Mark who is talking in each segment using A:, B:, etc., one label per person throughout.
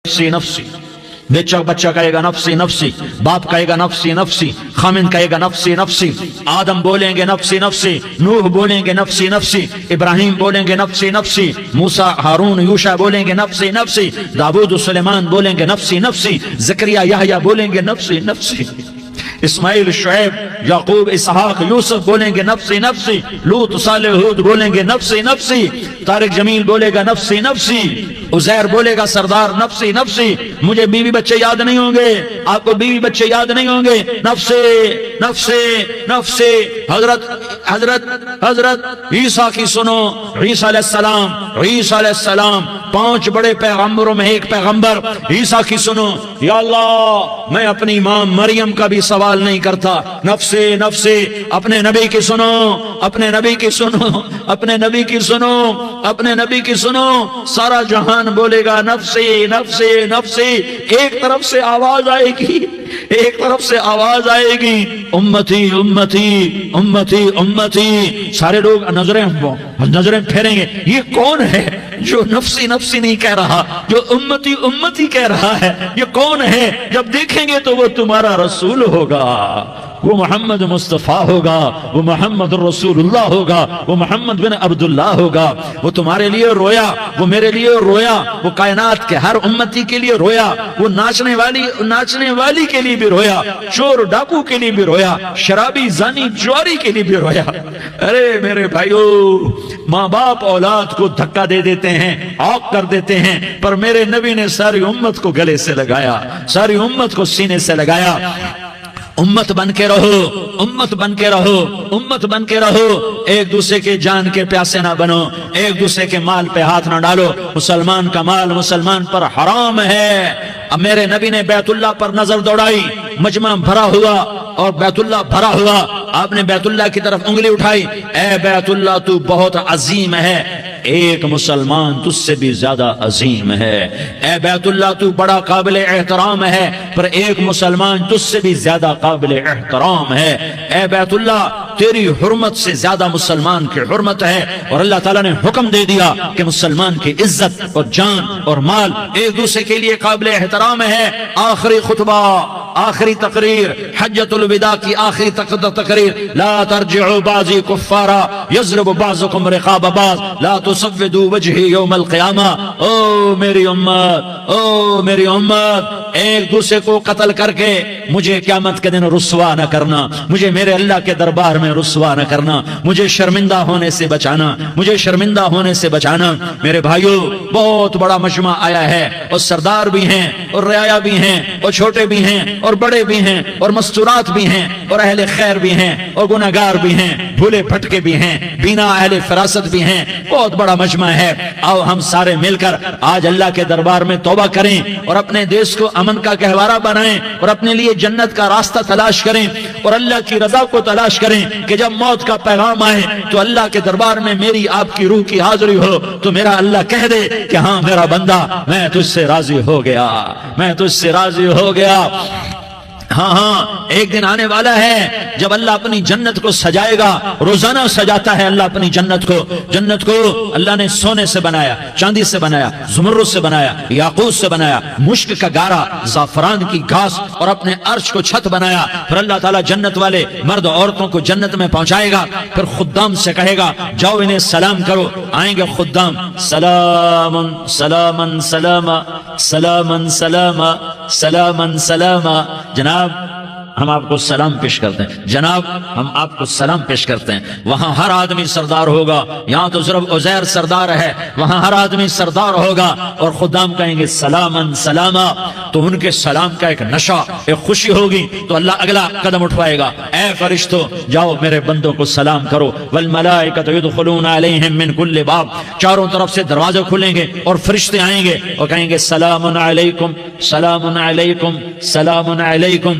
A: نفسی نفسی، بچہ کہے گا نفسی نفسی، باپ کہے گا نفسی نفسی، خامن کہے گا نفسی نفسی، آدم بولیں گے نفسی نفسی، نوح بولیں گے نفسی نفسی، ابراہیم بولیں گے نفسی نفسی، موسیٰ ہارون یوشع بولیں گے نفسی نفسی، داؤد و سلیمان بولیں گے نفسی نفسی، زکریا یحییٰ بولیں گے نفسی نفسی، اسماعیل شعیب یعقوب اسحاق یوسف بولیں گے نفسی نفسی، لوط صالح ہود بولیں گے نفسی نفسی، طارق جمیل بولے گا نفسی نفسی، عزیر بولے گا سردار نفسی نفسی، مجھے بیوی بچے یاد نہیں ہوں گے، آپ کو بیوی بچے یاد نہیں ہوں گے، نفسی نفسی نفسی۔ حضرت عیسیٰ کی سنو، عیسیٰ علیہ السلام 5 بڑے پیغمبروں میں ایک پیغمبر، عیسیٰ کی سنو، یا اللہ میں اپنی ماں مریم کا بھی سوال نہیں کرتا، نفسی نفسی۔ اپنے نبی کی سنو، اپنے نبی کی سنو، اپنے نبی کی سنو، اپنے نبی کی سنو، سارا جہان بولے گا نفسی نفسی نفسی۔ ایک طرف سے آواز آئے گی، ایک طرف سے آواز آئے گی، امتی امتی امتی امتی۔ سارے لوگ نظریں پھیریں گے، یہ کون ہے جو نفسی نفسی نہیں کہہ رہا، جو امتی امتی کہہ رہا ہے، یہ کون ہے؟ جب دیکھیں گے تو وہ تمہارا رسول ہوگا، وہ محمد مصطفیٰ ہوگا، وہ محمد رسول اللہ ہوگا، وہ محمد بن عبداللہ ہوگا۔ وہ تمہارے لیے رویا، وہ میرے لیے رویا، وہ کائنات کے ہر امتی کے لیے رویا، وہ ناچنے والی کے لیے بھی رویا، چور ڈاکو کے لیے بھی رویا، شرابی زانی جواری کے لیے بھی رویا۔ ارے میرے بھائیو، ماں باپ اولاد کو دھکا دے دیتے ہیں، عاق کر دیتے ہیں، پر میرے نبی نے ساری امت کو گلے سے لگایا، ساری امت کو سینے سے لگایا۔ امت بن کے رہو، امت بن کے رہو، امت بن کے رہو، ایک دوسرے کے جان کے پیاسے نہ بنو، ایک دوسرے کے مال پہ ہاتھ نہ ڈالو۔ مسلمان کا مال مسلمان پر حرام ہے۔ اب میرے نبی نے بیت اللہ پر نظر دوڑائی، مجمع بھرا ہوا اور بیت اللہ بھرا ہوا، آپ نے بیت اللہ کی طرف انگلی اٹھائی، اے بیت اللہ تو بہت عظیم ہے، ایک مسلمان تجھ سے بھی زیادہ عظیم ہے۔ اے بیت اللہ تو بڑا قابل احترام ہے، پر ایک مسلمان تجھ سے بھی زیادہ قابل احترام ہے۔ اے بیت اللہ تیری حرمت سے زیادہ مسلمان کی حرمت ہے، اور اللہ تعالیٰ نے حکم دے دیا کہ مسلمان کی عزت اور جان اور مال ایک دوسرے کے لیے قابل احترام ہے۔ آخری خطبہ، آخری تقریر، حجۃ الوداع کی آخری تقریر، لا ترجعوا بعضی کفارا یضرب بعضکم رقاب بعض لا تصودوا وجہی یوم القیامہ۔ او میری امت، او میری امت، ایک دوسرے کو قتل کر کے مجھے قیامت کے دن رسوا نہ کرنا، مجھے میرے اللہ کے دربار میں رسوا نہ کرنا، مجھے شرمندہ ہونے سے بچانا، مجھے شرمندہ ہونے سے بچانا۔ میرے بھائیو، بہت بڑا مجمع آیا ہے، اور سردار بھی ہیں اور رعایا بھی ہیں اور چھوٹے بھی ہیں اور بڑے بھی ہیں اور مستورات بھی ہیں اور اہل خیر بھی ہیں اور گناہگار بھی ہیں، بھولے بھٹکے بھی ہیں، بینا اہل فراست بھی ہیں، بہت بڑا مجمع ہے۔ آؤ ہم سارے مل کر آج اللہ کے دربار میں توبہ کریں اور اپنے دیش کو امن کا گہوارہ بنائیں اور اپنے لیے جنت کا راستہ تلاش کریں اور اللہ کی رضا کو تلاش کریں کہ جب موت کا پیغام آئے تو اللہ کے دربار میں میری آپ کی روح کی حاضری ہو تو میرا اللہ کہہ دے کہ ہاں میرا بندہ، میں تجھ سے راضی ہو گیا، میں تجھ سے راضی ہو گیا۔ ہاں ایک دن آنے والا ہے جب اللہ اپنی جنت کو سجائے گا، روزانہ سجاتا ہے اللہ اپنی جنت کو۔ جنت کو اللہ نے سونے سے بنایا، چاندی سے بنایا، زمرد سے بنایا، یاقوت سے بنایا، مشک کا گارا، زعفران کی گھاس اور اپنے عرش کو چھت بنایا۔ پھر اللہ تعالیٰ جنت والے مرد عورتوں کو جنت میں پہنچائے گا، پھر خدام سے کہے گا جاؤ انہیں سلام کرو۔ آئیں گے خدام، سلام سلام سلام سلام سلام سلام سلام۔ جناب ہم آپ کو سلام پیش کرتے ہیں، جناب ہم آپ کو سلام پیش کرتے ہیں۔ وہاں ہر آدمی سردار ہوگا، یہاں تو صرف عزیر سردار ہے، وہاں ہر آدمی سردار ہوگا، اور خدام کہیں گے سلامن سلاما، تو ان کے سلام کا ایک نشہ، ایک خوشی ہوگی، تو اللہ اگلا قدم اٹھوائے گا، اے فرشتو جاؤ میرے بندوں کو سلام کرو۔ والملائکۃ یدخلون علیہم من کل باب، چاروں طرف سے دروازے کھلیں گے اور فرشتے آئیں گے اور کہیں گے سلام علیکم، سلام علیکم، سلام علیکم،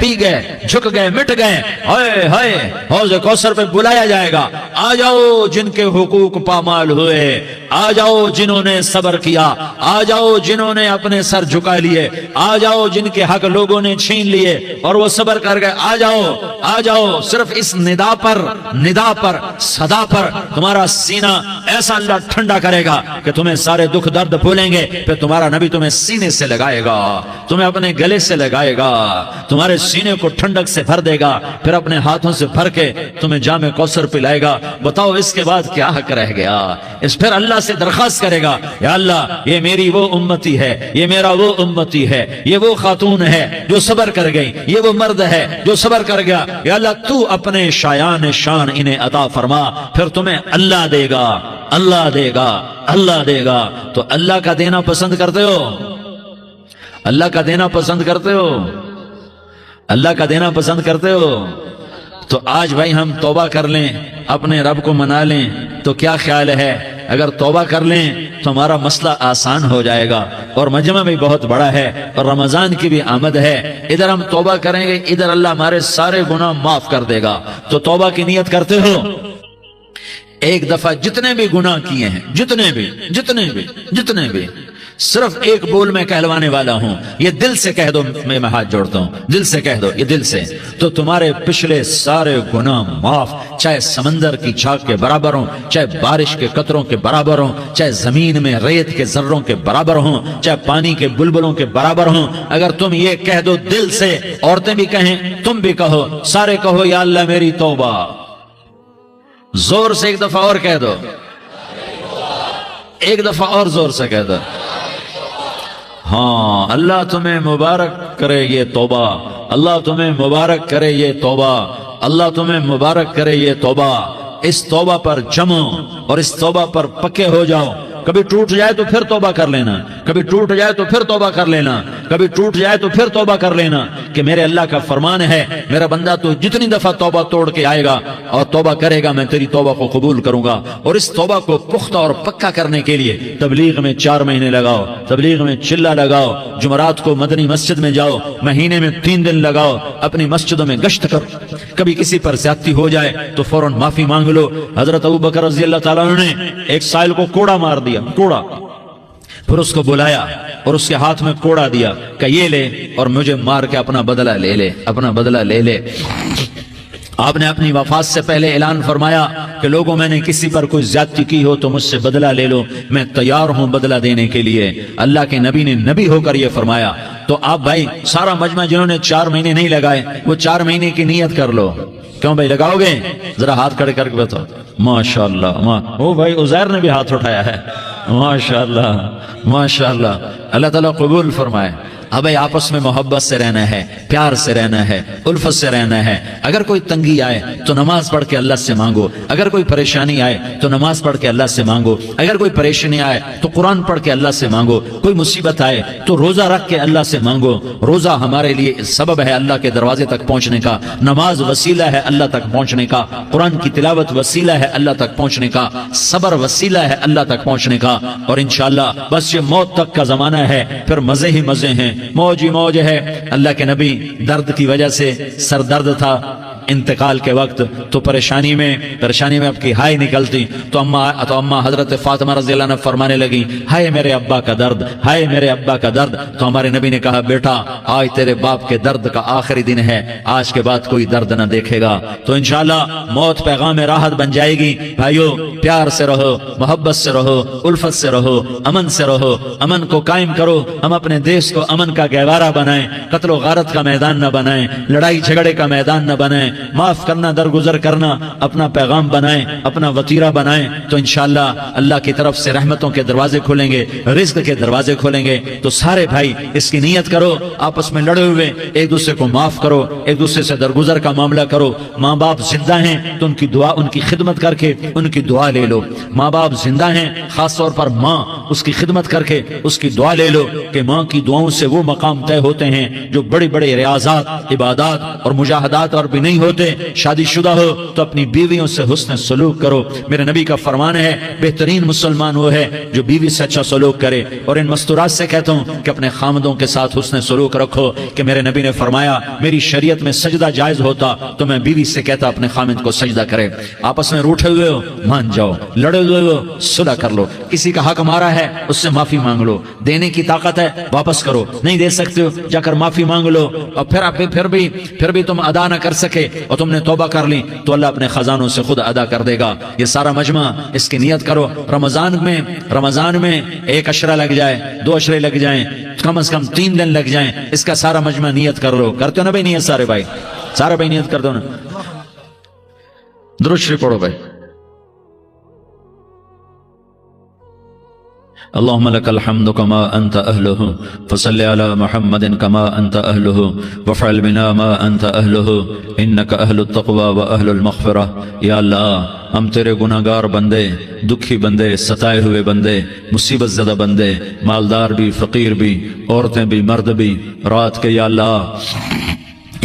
A: پی گئے، جھک گئے، مٹ گئے، ہائے ہائے حوض کوثر پہ بلایا جائے گا، آ جاؤ جن کے حقوق پامال ہوئے، آ جاؤ جنہوں نے صبر کیا، آ جاؤ جنہوں نے اپنے سر جھکا لیے، آ جاؤ جن کے حق لوگوں نے چھین لیے اور وہ صبر کر گئے، آ جاؤ آ جاؤ۔ صرف اس ندا پر صدا پر تمہارا سینہ ایسا اللہ ٹھنڈا کرے گا کہ تمہیں سارے دکھ درد بھولیں گے، پھر تمہارا نبی تمہیں سینے سے لگائے گا، تمہیں اپنے گلے سے لگائے گا، تمہارے سینے کو ٹھنڈک سے بھر دے گا، پھر اپنے ہاتھوں سے بھر کے تمہیں جام کوثر پلائے گا۔ بتاؤ اس کے بعد کیا حق رہ گیا؟ اس پھر اللہ سے درخواست کرے گا، یا اللہ یہ میری وہ امتی ہے، یہ میرا وہ امتی ہے، یہ وہ خاتون ہے جو صبر کر گئی، یہ وہ مرد ہے جو صبر کر گیا، یا اللہ تو اپنے شایان شان انہیں عطا فرما، پھر تمہیں اللہ دے گا، اللہ دے گا، اللہ دے گا۔ تو اللہ کا دینا پسند کرتے ہو؟ اللہ کا دینا پسند کرتے ہو؟ اللہ کا دینا پسند کرتے ہو؟ تو آج بھائی ہم توبہ کر لیں، اپنے رب کو منا لیں، تو کیا خیال ہے اگر توبہ کر لیں تو ہمارا مسئلہ آسان ہو جائے گا، اور مجمع بھی بہت بڑا ہے اور رمضان کی بھی آمد ہے، ادھر ہم توبہ کریں گے، ادھر اللہ ہمارے سارے گناہ معاف کر دے گا۔ تو توبہ کی نیت کرتے ہو؟ ایک دفعہ جتنے بھی گناہ کیے ہیں، جتنے بھی صرف ایک بول میں کہلوانے والا ہوں، یہ دل سے کہہ دو، میں ہاتھ جوڑتا ہوں، دل سے کہہ دو، یہ دل سے، تو تمہارے پچھلے سارے گناہ معاف، چاہے سمندر کی جھاگ کے برابر ہوں، چاہے بارش کے قطروں کے برابر ہوں، چاہے زمین میں ریت کے ذروں کے برابر ہوں، چاہے پانی کے بلبلوں کے برابر ہوں۔ اگر تم یہ کہہ دو دل سے، عورتیں بھی کہیں، تم بھی کہو، سارے کہو یا اللہ میری توبہ، زور سے ایک دفعہ اور کہہ دو، ایک دفعہ اور زور سے کہہ دو۔ ہاں، اللہ تمہیں مبارک کرے یہ توبہ، اللہ تمہیں مبارک کرے یہ توبہ، اللہ تمہیں مبارک کرے یہ توبہ۔ اس توبہ پر جمو اور اس توبہ پر پکے ہو جاؤ۔ کبھی ٹوٹ جائے تو پھر توبہ کر لینا، کبھی ٹوٹ جائے تو پھر توبہ کر لینا، کبھی ٹوٹ جائے تو پھر توبہ کر لینا، کہ میرے اللہ کا فرمان ہے، میرا بندہ تو جتنی دفعہ توبہ توڑ کے آئے گا اور توبہ کرے گا میں تیری توبہ کو قبول کروں گا۔ اور اس توبہ کو پختہ اور پکا کرنے کے لیے تبلیغ میں 4 مہینے لگاؤ، تبلیغ میں چلہ لگاؤ، جمعرات کو مدنی مسجد میں جاؤ، مہینے میں 3 دن لگاؤ، اپنی مسجدوں میں گشت کرو، کبھی کسی پر زیادتی ہو جائے تو فوراً معافی مانگ لو۔ حضرت ابوبکر رضی اللہ تعالیٰ عنہ نے ایک سائل کو کوڑا مار دیا، کوڑا، پھر اس کو بلایا اور اس کے ہاتھ میں کوڑا دیا کہ یہ لے اور مجھے مار کے اپنا بدلہ لے لے، اپنا بدلہ لے لے۔ آپ نے اپنی وفات سے پہلے اعلان فرمایا کہ لوگوں میں نے کسی پر کوئی زیادتی کی ہو تو مجھ سے بدلہ لے لو، میں تیار ہوں بدلہ دینے کے لیے۔ اللہ کے نبی نے نبی ہو کر یہ فرمایا۔ تو آپ بھائی سارا مجمع جنہوں نے 4 مہینے نہیں لگائے وہ 4 مہینے کی نیت کر لو۔ کیوں بھائی لگاؤ گے؟ ذرا ہاتھ کھڑے کر کے بتاؤ۔ ماشاءاللہ، وہ بھائی عزیر نے بھی ہاتھ اٹھایا ہے، ماشاءاللہ ماشاءاللہ، اللہ تعالیٰ قبول فرمائے۔ اب آپس میں محبت سے رہنا ہے، پیار سے رہنا ہے، الفت سے رہنا ہے۔ اگر کوئی تنگی آئے تو نماز پڑھ کے اللہ سے مانگو، اگر کوئی پریشانی آئے تو نماز پڑھ کے اللہ سے مانگو، اگر کوئی پریشانی آئے تو قرآن پڑھ کے اللہ سے مانگو، کوئی مصیبت آئے تو روزہ رکھ کے اللہ سے مانگو۔ روزہ ہمارے لیے سبب ہے اللہ کے دروازے تک پہنچنے کا، نماز وسیلہ ہے اللہ تک پہنچنے کا، قرآن کی تلاوت وسیلہ ہے اللہ تک پہنچنے کا، صبر وسیلہ ہے اللہ تک پہنچنے کا۔ اور انشاءاللہ بس یہ موت تک کا زمانہ ہے، پھر مزے ہی مزے ہیں، موج ہی موج ہے۔ اللہ کے نبی درد کی وجہ سے سر درد تھا انتقال کے وقت، تو پریشانی میں اب کی ہائے نکلتی تو اما حضرت فاطمہ رضی اللہ عنہ فرمانے لگی، ہائے میرے ابا کا درد، ہائے میرے ابا کا درد۔ تو ہمارے نبی نے کہا، بیٹا آج تیرے باپ کے درد کا آخری دن ہے، آج کے بعد کوئی درد نہ دیکھے گا۔ تو انشاءاللہ موت پیغام راحت بن جائے گی۔ بھائیو پیار سے رہو، محبت سے رہو، الفت سے رہو، امن سے رہو، امن کو قائم کرو۔ ہم اپنے دیش کو امن کا گہوارہ بنائیں، قتل و غارت کا میدان نہ بنائیں، لڑائی جھگڑے کا میدان نہ بنائیں، معاف کرنا درگزر کرنا اپنا پیغام بنائیں، اپنا وطیرہ بنائیں۔ تو انشاءاللہ اللہ کی طرف سے رحمتوں کے دروازے کھولیں گے، رزق کے دروازے کھولیں گے۔ تو سارے بھائی اس کی نیت کرو، آپس میں لڑے ہوئے ایک دوسرے کو معاف کرو، ایک دوسرے سے درگزر کا معاملہ کرو۔ ماں باپ زندہ ہیں تو ان کی دعا، ان کی خدمت کر کے ان کی دعا لے لو۔ ماں باپ زندہ ہیں، خاص طور پر ماں، اس کی خدمت کر کے اس کی دعا لے لو، کہ ماں کی دعاؤں سے وہ مقام طے ہوتے ہیں جو بڑے بڑے ریاضات، عبادات اور مجاہدات اور بھی نہیں ہوتے شادی شدہ ہو تو اپنی بیویوں سے حسن سلوک کرو. میرے نبی کا فرمان ہے بہترین مسلمان وہ ہے جو بیوی سے اچھا سلوک کرے. اور ان مستورات سے کہتا ہوں کہ اپنے خامدوں کے ساتھ حسن سلوک رکھو کہ میرے نبی نے فرمایا میری شریعت میں سجدہ جائز ہوتا تو میں بیوی سے کہتا اپنے خامد کو سجدہ کرے. آپس میں روٹھے ہوئے ہو مان جاؤ, لڑے ہوئے ہو صلح کر لو, کسی کا حق مارا ہے اس سے معافی مانگ لو, دینے کی طاقت ہے واپس کرو, نہیں دے سکتے ہو جا کر معافی مانگ لو. اور پھر بھی تم ادا نہ کر سکے اور تم نے توبہ کر لی تو اللہ اپنے خزانوں سے خود ادا کر دے گا. یہ سارا مجمع اس کی نیت کرو. رمضان میں 1 عشرہ لگ جائے, 2 عشرے لگ جائیں, کم از کم 3 دن لگ جائیں, اس کا سارا مجمع نیت کر لو. کرتے ہو نا بھائی نیت؟ سارے بھائی نیت کر دو نا. درود شریف پڑھو بھائی. اللهم لك الحمد كما أنت أهله فصل على محمد كما أنت أهله وفعل بنا ما أنت أهله إنك أهل التقوى وأهل المغفرة. یا اللہ ہم تیرے گناہگار بندے, دکھی بندے, ستائے ہوئے بندے, مصیبت زدہ بندے, مالدار بھی, فقیر بھی, عورتیں بھی, مرد بھی, رات کے یا اللہ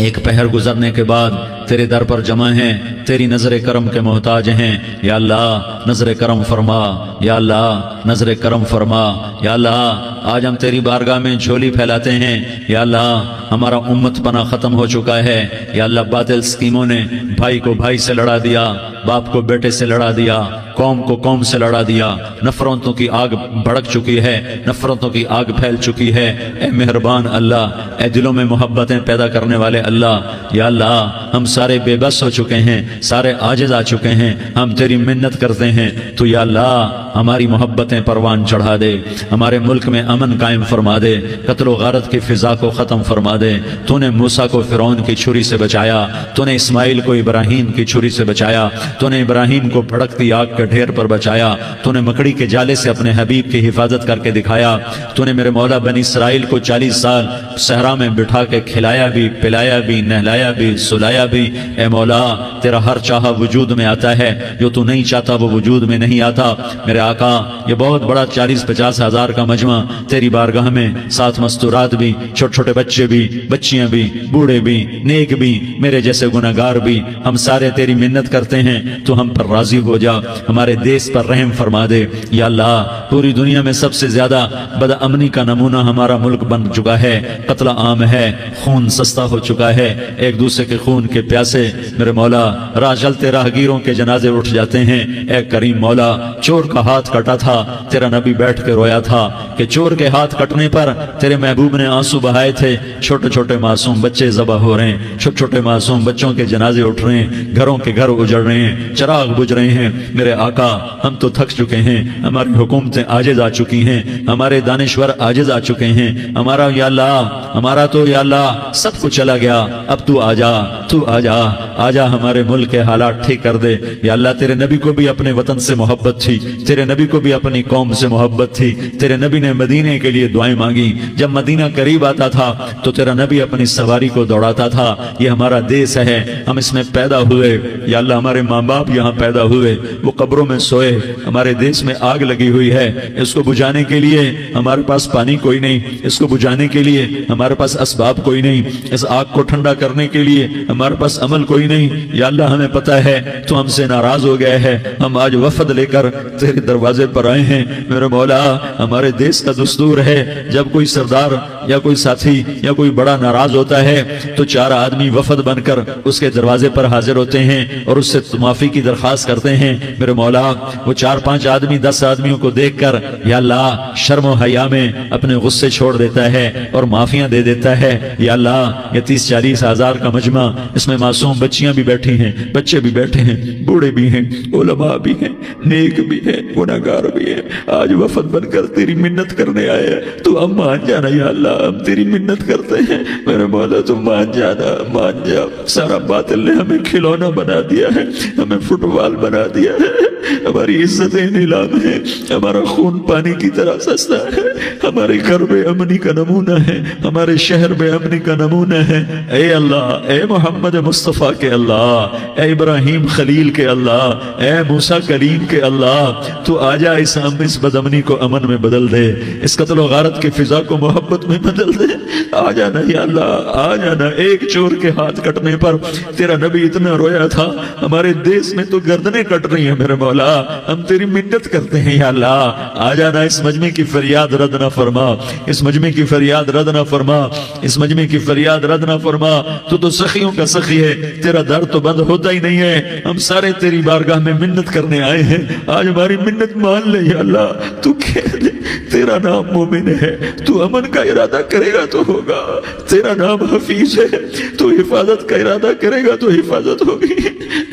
A: ایک پہر گزرنے کے بعد تیرے در پر جمع ہیں, تیری نظر کرم کے محتاج ہیں. یا اللہ نظر کرم فرما, یا اللہ نظر کرم فرما. یا اللہ آج ہم تیری بارگاہ میں جھولی پھیلاتے ہیں. یا اللہ ہمارا امت پناہ ختم ہو چکا ہے. یا اللہ باطل سکیموں نے بھائی کو بھائی سے لڑا دیا, باپ کو بیٹے سے لڑا دیا, قوم کو قوم سے لڑا دیا. نفرتوں کی آگ بھڑک چکی ہے, نفرتوں کی آگ پھیل چکی ہے. اے مہربان اللہ, اے دلوں میں محبتیں پیدا کرنے والے اللہ, یا اللہ ہم سارے بے بس ہو چکے ہیں, سارے عاجز آ چکے ہیں, ہم تیری منت کرتے ہیں تو یا اللہ ہماری محبتیں پروان چڑھا دے, ہمارے ملک میں امن قائم فرما دے, قتل و غارت کی فضا کو ختم فرما دے. تو نے موسیٰ کو فرعون کی چھری سے بچایا, تو نے اسماعیل کو ابراہیم کی چھری سے بچایا, تو نے ابراہیم کو بھڑکتی آگ کے ڈھیر پر بچایا, تو نے مکڑی کے جالے سے اپنے حبیب کی حفاظت کر کے دکھایا. تو نے میرے مولا بنی اسرائیل کو 40 سال صحرا میں بٹھا کے کھلایا بھی, پلایا بھی, نہلایا بھی, سلایا بھی. اے مولا تیرا ہر چاہا وجود میں آتا ہے, جو تو نہیں چاہتا وہ وجود میں نہیں آتا. میرے آقا یہ بہت بڑا 40-50 ہزار کا مجمع تیری بارگاہ میں, ساتھ مستورات بھی, چھوٹے چھوٹے بچے بھی, بچیاں بھی, بوڑھے بھی, نیک بھی, میرے جیسے گناہگار بھی, ہم سارے تیری منت کرتے ہیں تو ہم پر راضی ہو جا, ہمارے دیس پر رحم فرما دے. یا اللہ پوری دنیا میں سب سے زیادہ بد امنی کا نمونہ ہمارا ملک بن چکا ہے, قتل عام ہے, خون سستا ہو چکا ہے, ایک دوسرے کے خون کے پیاسے میرے مولا راہ چلتے راہگیروں کے جنازے اٹھ جاتے ہیں. اے کریم مولا چور کا ہاتھ کٹا تھا, تیرا نبی بیٹھ کے رویا تھا کہ چور کے ہاتھ کٹنے پر تیرے محبوب نے آنسو بہائے تھے. چھوٹے چھوٹے معصوم بچے ذبح ہو رہے ہیں, چھوٹے چھوٹے معصوم بچوں کے جنازے اٹھ رہے ہیں, گھروں کے گھر اجڑ رہے ہیں, چراغ بجھ رہے ہیں. میرے آقا ہم تو تھک چکے ہیں, ہماری حکومتیں عاجز آ چکی ہیں, ہمارے دانشور عاجز آ چکے ہیں. ہمارا یا اللہ ہمارا تو یا اللہ سب کچھ چلا گیا, اب تو آجا, تو آجا, آجا ہمارے ملک کے حالات ٹھیک کر دے. یا اللہ تیرے نبی کو بھی اپنے وطن سے محبت تھی, تیرے نبی کو بھی اپنی قوم سے محبت تھی. تیرے نبی نے مدینے کے لیے دعائیں مانگی, جب مدینہ قریب آتا تھا تو تیرا نبی اپنی سواری کو دوڑاتا تھا. یہ ہمارا دیس ہے, ہم اس میں پیدا ہوئے. یا اللہ ہمارے ماں باپ یہاں پیدا ہوئے, وہ قبروں میں سوئے. ہمارے دیس میں آگ لگی ہوئی ہے, اس کو بجھانے کے لیے ہمارے پاس پانی کوئی نہیں, اس کو بجھانے کے لیے ہمارے پاس اسباب کوئی نہیں, اس آگ کو ٹھنڈا کرنے کے لیے ہمارے پاس عمل کوئی نہیں. یا اللہ ہمیں پتہ ہے تو ہم سے ناراض ہو گئے ہے, ہم آج وفد لے کر تیرے دروازے پر آئے ہیں. میرے مولا ہمارے دیس کا دستور ہے جب کوئی سردار یا کوئی ساتھی یا کوئی بڑا ناراض ہوتا ہے تو 4 آدمی وفد بن کر اس کے دروازے پر حاضر ہوتے ہیں اور اس سے معافی کی درخواست کرتے ہیں. میرے مولا وہ 4-5 آدمی 10 آدمیوں کو دیکھ کر یا اللہ شرم و حیا میں اپنے غصے چھوڑ دیتا ہے اور معافیاں دے دیتا ہے. یا اللہ یہ 30-40 ہزار کا مجمع, اس میں معصوم بچیاں بھی بیٹھی ہیں, بچے بھی بیٹھے ہیں, بوڑھے بھی ہیں, علماء بھی ہیں, نیک بھی ہیں, گناہگار بھی ہیں. آج وفد بن کر تیری منت کرنے آئے ہیں, تو ہم مان جانا. یا اللہ ہم تیری منت کرتے ہیں, میرے مولا تو مان جانا, مان جا. سارا باطل نے ہمیں کھلونا بنا دیا ہے, ہمیں فٹ بال بنا دیا ہے, ہماری عزتیں نیلام ہیں, ہمارا خون پانی کی طرح سستا ہے, ہمارے گھر بے امنی کا نمونہ ہے, ہمارے شہر بے امنی کا نمونہ ہے. اے اللہ, اے محمد مصطفیٰ کے اللہ, اے ابراہیم خلیل کے اللہ, اے موسیٰ کلیم کے اللہ, تو آجا اس بد امنی کو امن میں بدل دے, اس قتل و غارت کی فضا کو محبت میں بدل دے. آ جانا یا اللہ, آ جانا. ایک چور کے ہاتھ کٹنے پر تیرا نبی اتنا رویا تھا. ہمارے دیس میں تو گردنیں کٹ رہی ہیں میرے مولا, ہم تیری منت کرتے ہیں یا اللہ. آ جانا, اس مجمع کی فریاد رد نہ فرما, اس مجمع کی فریاد رد نہ فرما, اس مجمع کی فریاد رد نہ فرما. تو سخیوں کا سخی ہے, تیرا در تو بند ہوتا ہی نہیں ہے. ہم سارے تیری بارگاہ میں منت کرنے آئے ہیں, آج ہماری منت مان لے یا اللہ. تو کہہ دے تیرا نام مومن ہے, تو امن کا ارادہ کرے گا تو ہوگا. تیرا نام حفیظ ہے, تو حفاظت کا ارادہ کرے گا تو حفاظت ہوگی.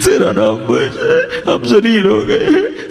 A: تیرا نام موج ہے, ہم ذلیل ہو گئے,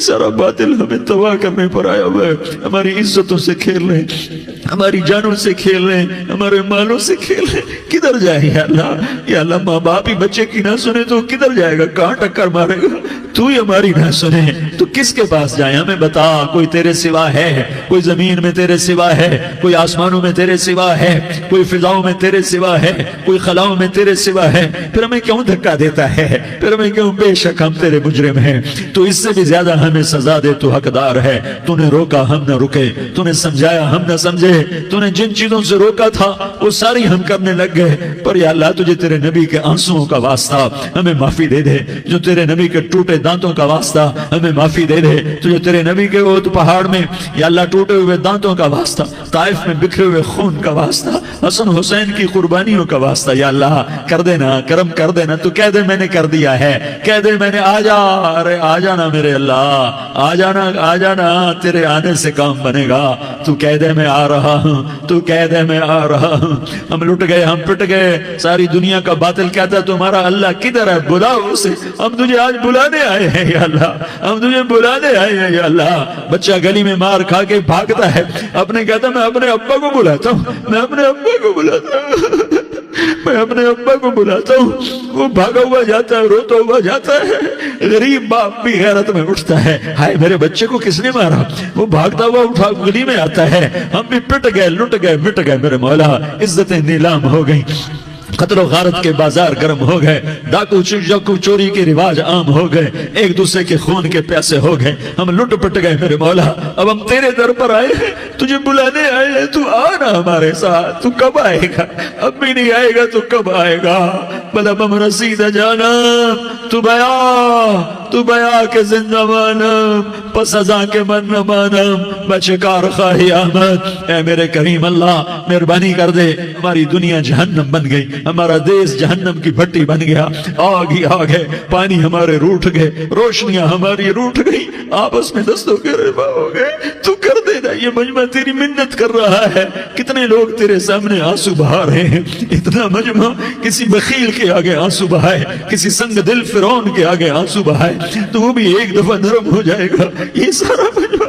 A: سارا باطل ہمیں تباہ کرنے پر آیا ہوا ہے. ہماری عزتوں سے کھیل رہے ہیں, ہماری جانوں سے کھیل رہے ہیں, ہمارے مالوں سے کھیل رہے ہیں. کدھر جائے یا اللہ؟ یا اللہ, ماں باپ ہی بچے کی نہ سنے تو کدھر جائے گا, کہاں ٹکر مارے گا؟ تو ہی ہماری نہ سنے تو کس کے پاس جائیں؟ ہمیں بتا. کوئی تیرے سوا ہے, کوئی زمین میں تیرے سوا ہے, کوئی آسمانوں میں تیرے سوا ہے, کوئی فضاؤں میں تیرے سوا ہے, کوئی خلاؤں میں تیرے سوا ہے. پھر ہمیں کیوں دھکا دیتا ہے؟ پھر ہمیں کیوں؟ بے شک ہم تیرے مجرم ہیں, تو اس سے بھی زیادہ ہمیں سزا دے. تو حقدار ہے. تو نے روکا, ہم نہ رکے. تو نے سمجھایا, ہم نہ سمجھے. تو نے جن چیزوں سے روکا تھا وہ ساری ہم کرنے لگ گئے. پر یا اللہ, تجھے تیرے نبی کے آنسوؤں کا واسطہ ہمیں معافی دے دے. جو تیرے نبی کے ٹوٹے دانتوں کا واسطہ ہمیں معافی دے دے. تجھے تیرے نبی کے اوت پہاڑ میں یا اللہ ٹوٹے ہوئے دانتوں کا واسطہ, طائف میں بکھرے ہوئے خون کا واسطہ, حسن حسین کی قربانیوں کا واسطہ یا اللہ کر دینا, کرم کر دینا. تو کہہ دے میں نے کر دیا ہے, کہہ دے میں نے. آ جا, ارے آ جانا میرے اللہ, آ جانا, آ جانا. تیرے آنے سے کام بنے گا. تو کہہ دے میں آ رہا ہوں, تو کہہ دے میں آ رہا ہوں. ہم لٹ گئے, ہم پٹ گئے. ساری دنیا کا باطل کہتا ہے تمہارا اللہ کدھر ہے, بلاؤ اسے. ہم تجھے آج بلانے آئے ہیں یا اللہ, ہم تجھے بلانے آئے ہیں یا اللہ. بچہ گلی میں مار کھا کے بھاگتا ہے, اپنے کہتا میں اپنے ابا کو بلاتا ہوں, میں اپنے ابا کو بلاتا ہوں, میں اپنے ابا کو بلاتا ہوں. وہ بھاگا ہوا جاتا ہے, روتا ہوا جاتا ہے. غریب باپ بھی غیرت میں اٹھتا ہے, ہائے میرے بچے کو کس نے مارا. وہ بھاگتا ہوا اٹھا گلی میں آتا ہے. ہم بھی پٹ گئے, لٹ گئے, مٹ گئے میرے مولا. عزتیں نیلام ہو گئی, قتل و غارت کے بازار گرم ہو گئے, ڈاکو چوری کے رواج عام ہو گئے, ایک دوسرے کے خون کے پیاسے ہو گئے. ہم لٹ پٹ گئے میرے مولا. اب ہم تیرے در پر آئے ہیں, تجھے بلانے آئے ہیں. تو آنا ہمارے ساتھ. تو کب آئے گا؟ اب بھی نہیں آئے گا تو کب آئے گا؟ بلا بم رسید جانا, تو بیا کے زندہ مانم, پس ازاں کے من نہ مانم, بچکار خواہی آمد. اے میرے کریم اللہ, مہربانی کر دے. ہماری دنیا جہنم بن گئی, ہمارا دیس جہنم کی بھٹی بن گیا. آگ ہی آگ ہے, پانی ہمارے روٹھ گئے, روشنیاں ہماری روٹھ گئی, آپس میں دستوں کے ربا ہو گئے. تو کر دینا. یہ مجمع تیری منت کر رہا ہے. کتنے لوگ تیرے سامنے آنسو بہا رہے ہیں. اتنا مجمع کسی بخیل کے آگے آنسو بہائے, کسی سنگ دل فرعون کے آگے آنسو بہائے, تو وہ بھی ایک دفعہ نرم ہو جائے گا. یہ سارا مجمع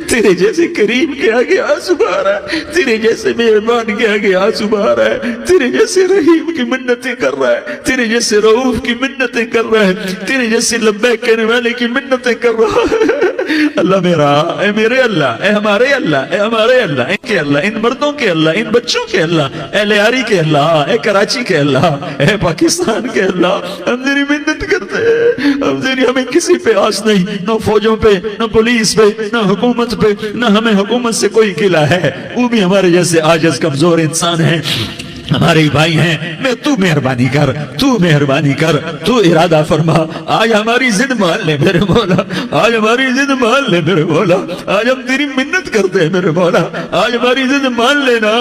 A: تیرے جیسے کریم کے آگے آنسو بہا رہا ہے, تیرے جیسے مہربان کے آگے آنسو بہا رہا ہے, تیرے جیسے رحیم کی منتیں کر رہا ہے, تیرے جیسے رؤوف کی منتیں کر رہا ہے, تیرے جیسے لبیک کہنے والے کی منتیں کر رہا ہے. اللہ میرا, اے میرے اللہ, اے ہمارے اللہ, اے ہمارے اللہ, ان کے اللہ, ان مردوں کے اللہ, ان بچوں کے اللہ, اے لیاری کے اللہ, اے کراچی کے اللہ, اے پاکستان کے اللہ, ہم تیری منت کرتے ہیں. ہمیں کسی پہ آس نہیں, نہ فوجوں پہ, نہ پولیس پہ, نہ حکومت پہ, نہ ہمیں حکومت سے کوئی قلعہ ہے. وہ بھی ہمارے جیسے عاجز کمزور انسان ہیں, ہمارے بھائی ہیں. میں تو مہربانی کر, تو مہربانی کر, تو ارادہ فرما. آج ہماری ضد مان لے میرے مولا, آج ہماری ضد مان لے میرے مولا. آج ہم تیری منت کرتے ہیں میرے مولا. آج ہماری ضد مان لینا,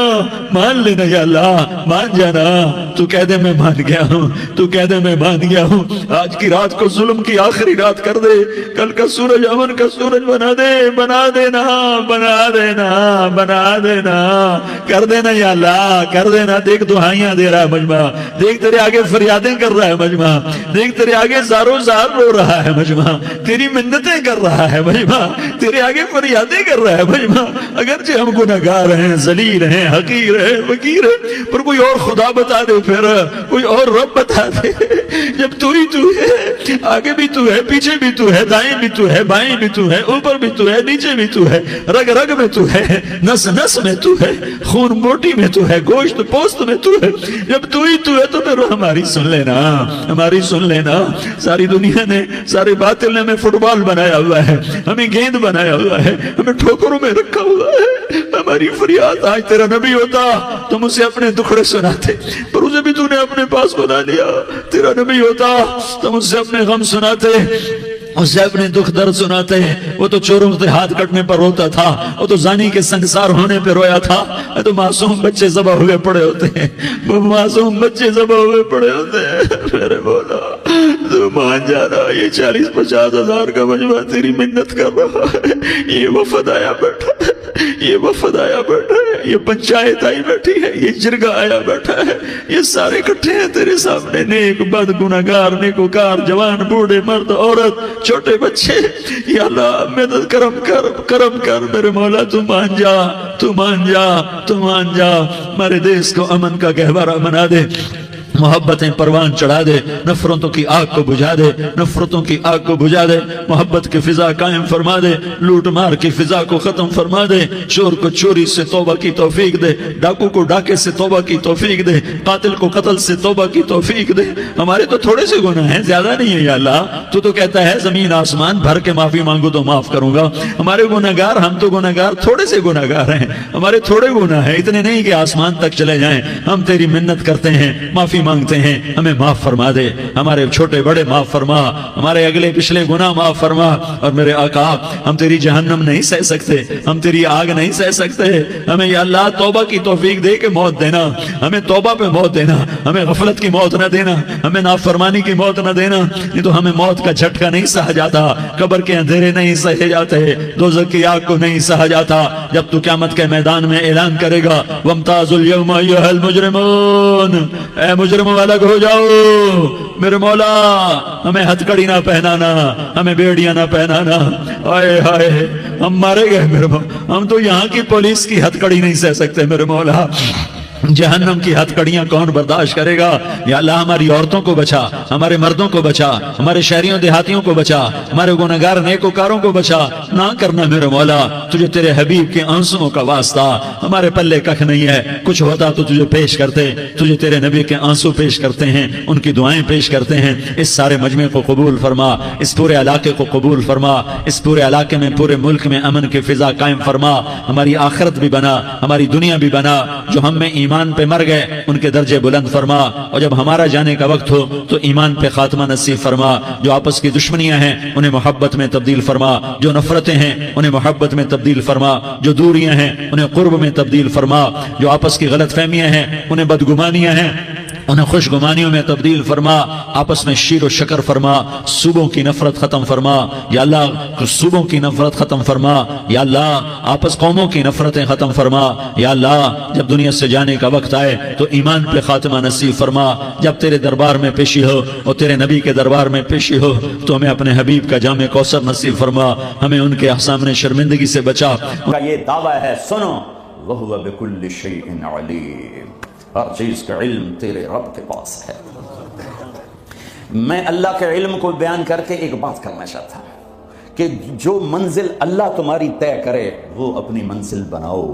A: مان لینا یا اللہ, مان جانا. تو کہہ دے میں مان گیا ہوں, تو کہہ دے میں مان گیا ہوں. آج کی رات کو ظلم کی آخری رات کر دے, کل کا سورج امن کا سورج بنا دے, بنا دینا, بنا دینا, بنا دینا, کر دینا یا اللہ, کر دینا. دیکھ دعائیاں دے رہا ہے مجمع, دیکھ تیرے آگے فریادیں کر رہا ہے مجمع, دیکھ تیرے آگے زارو زار رو رہا ہے مجمع, تیری منتیں کر رہا ہے مجمع, تیرے آگے فریادیں کر رہا ہے مجمع. اگرچہ ہم گناہگار ہیں, ذلیل ہیں, حقیر ہیں, فقیر ہیں, پر کوئی اور خدا بتا دے, پھر کوئی اور رب بتا دے. جب تو ہی تو ہے, آگے بھی تو ہے, پیچھے بھی تو ہے, دائیں بھی تو ہے, بائیں بھی تو ہے, اوپر بھی تو ہے, نیچے بھی تو ہے, رگ رگ میں تو ہے, نس نس میں تو ہے, خون موٹی میں تو ہے, گوشت پوست میں تو ہے، جب تو ہی تو ہے تو پھر ہماری سن لینا، ہماری سن لینا۔ ساری دنیا نے، سارے باطل نے ہمیں فٹ بال بنایا ہوا ہے، ہمیں گیند بنایا ہوا ہے، ہمیں ٹھوکروں میں رکھا ہوا ہے۔ ہماری فریاد آج تیرا نبی ہوتا تو مجھ سے اپنے دکھڑے سناتے، پر اسے بھی تو نے اپنے پاس بنا لیا۔ تیرا نبی ہوتا تو مجھ سے اپنے غم سناتے، اسے اپنے دکھ درد سناتے۔ وہ تو چوروں سے ہاتھ کٹنے پر روتا تھا، وہ تو زانی کے سنگسار ہونے پہ رویا تھا، تو معصوم بچے ذبح ہوئے پڑے ہوتے ہیں، وہ معصوم بچے ذبح ہوئے پڑے ہوتے ہیں۔ میرے مولا تو مان جانا، یہ 40-50 ہزار کا مجمع تیری منت کر رہا ہے، یہ وفد آیا بیٹھا ہے، یہ وفد آیا بیٹھا ہے، یہ پنچایت آئی بیٹھی ہے، یہ جرگہ آیا بیٹھا ہے، یہ سارے اکٹھے ہیں تیرے سامنے، نیک بد گناہگار نیکوکار، جوان بوڑھے مرد عورت چھوٹے بچے۔ یا اللہ مدد کرم کر، کرم کر میرے مولا، تو مان جا، تو مان جا، تو مان جا۔ ہمارے دیس کو امن کا گہوارہ بنا دے، محبتیں پروان چڑھا دے، نفرتوں کی آگ کو بجھا دے، نفرتوں کی آگ کو بجھا دے، محبت کی فضا قائم فرما دے، لوٹ مار کی فضا کو ختم فرما دے، چور کو چوری سے توبہ کی توفیق دے، ڈاکو کو ڈاکے سے توبہ کی توفیق دے، قاتل کو قتل سے توبہ کی توفیق دے۔ ہمارے تو تھوڑے سے گناہ ہیں، زیادہ نہیں ہے یا اللہ، تو کہتا ہے زمین آسمان بھر کے معافی مانگو تو معاف کروں گا۔ ہمارے گناہگار، ہم تو گناہگار تھوڑے سے گناہگار ہیں، ہمارے تھوڑے گناہ ہیں، اتنے نہیں کہ آسمان تک چلے جائیں۔ ہم تیری منت کرتے ہیں، معافی مانگتے ہیں، ہمیں معاف فرما دے، ہمارے چھوٹے بڑے معاف فرما، ہمارے اگلے پچھلے گناہ معاف فرما۔ اور میرے آقا ہم تیری جہنم نہیں سہ سکتے، ہم تیری آگ نہیں سہ سکتے، ہمیں یا اللہ توبہ کی توفیق دے کے موت دینا، ہمیں توبہ پہ موت دینا، ہمیں غفلت کی موت نہ دینا، ہمیں نافرمانی کی موت نہ دینا، نہیں تو ہمیں موت کا جھٹکا نہیں سہا جاتا، قبر کے اندھیرے نہیں سہے جاتے، دوزخ کی آگ کو نہیں سہا جاتا۔ جب تو قیامت کے میدان میں اعلان کرے گا وَامْتَازُوا الْيَوْمَ أَيُّهَا الْمُجْرِمُونَ، اے مجرموں الگ ہو جاؤ، میرے مولا ہمیں ہتھکڑی نہ پہنانا، ہمیں بیڑیاں نہ پہنانا۔ آئے ہائے ہم مارے گئے میرے مولا، ہم تو یہاں کی پولیس کی ہتھکڑی نہیں سہ سکتے میرے مولا، جہنم کی ہتھکڑیاں کون برداشت کرے گا؟ یا اللہ ہماری عورتوں کو بچا، ہمارے مردوں کو بچا، ہمارے شہریوں دیہاتیوں کو بچا، ہمارے گنہگار نیکوکاروں کو بچا۔ نہ کرنا میرے مولا، تجھے تیرے حبیب کے آنسوؤں کا واسطہ، ہمارے پلے ککھ نہیں ہے، کچھ ہوتا تو تجھے پیش کرتے، تجھے تیرے نبی کے آنسو پیش کرتے ہیں، ان کی دعائیں پیش کرتے ہیں۔ اس سارے مجمع کو قبول فرما، اس پورے علاقے کو قبول فرما، اس پورے علاقے میں، پورے ملک میں امن کی فضا قائم فرما، ہماری آخرت بھی بنا، ہماری دنیا بھی بنا۔ جو ہم میں ایمان پہ مر گئے ان کے درجے بلند فرما، اور جب ہمارا جانے کا وقت ہو تو ایمان پہ خاتمہ نصیب فرما۔ جو آپس کی دشمنیاں ہیں انہیں محبت میں تبدیل فرما، جو نفرتیں ہیں انہیں محبت میں تبدیل فرما، جو دوریاں ہیں انہیں قرب میں تبدیل فرما، جو آپس کی غلط فہمیاں ہیں انہیں بدگمانیاں ہیں انہیں خوش گمانیوں میں تبدیل فرما، آپس میں شیر و شکر فرما، صوبوں کی نفرت ختم فرما یا اللہ، صوبوں کی نفرت ختم فرما یا اللہ، آپس قوموں کی نفرتیں ختم فرما یا اللہ۔ جب دنیا سے جانے کا وقت آئے تو ایمان پہ خاتمہ نصیب فرما، جب تیرے دربار میں پیشی ہو اور تیرے نبی کے دربار میں پیشی ہو تو ہمیں اپنے حبیب کا جام کوثر نصیب فرما، ہمیں ان کے سامنے شرمندگی سے بچا۔
B: یہ دعویٰ ہے، سنو وَهُوَ بِكُلِّ شَيْءٍ عَلِيمٌ، ہر چیز کا علم تیرے رب کے پاس ہے۔ میں اللہ کے علم کو بیان کر کے ایک بات کرنا چاہتا ہوں کہ جو منزل اللہ تمہاری طے کرے وہ اپنی منزل بناؤ،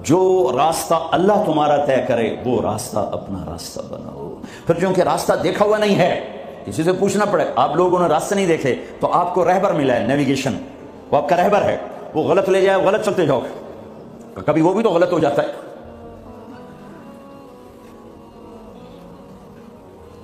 B: جو راستہ اللہ تمہارا طے کرے وہ راستہ اپنا راستہ بناؤ۔ پھر چونکہ راستہ دیکھا ہوا نہیں ہے، کسی سے پوچھنا پڑے، آپ لوگوں نے راستہ نہیں دیکھے تو آپ کو رہبر ملا ہے، نیویگیشن، وہ آپ کا رہبر ہے، وہ غلط لے جائے غلط چلتے جاؤ، کبھی وہ بھی تو غلط ہو جاتا ہے۔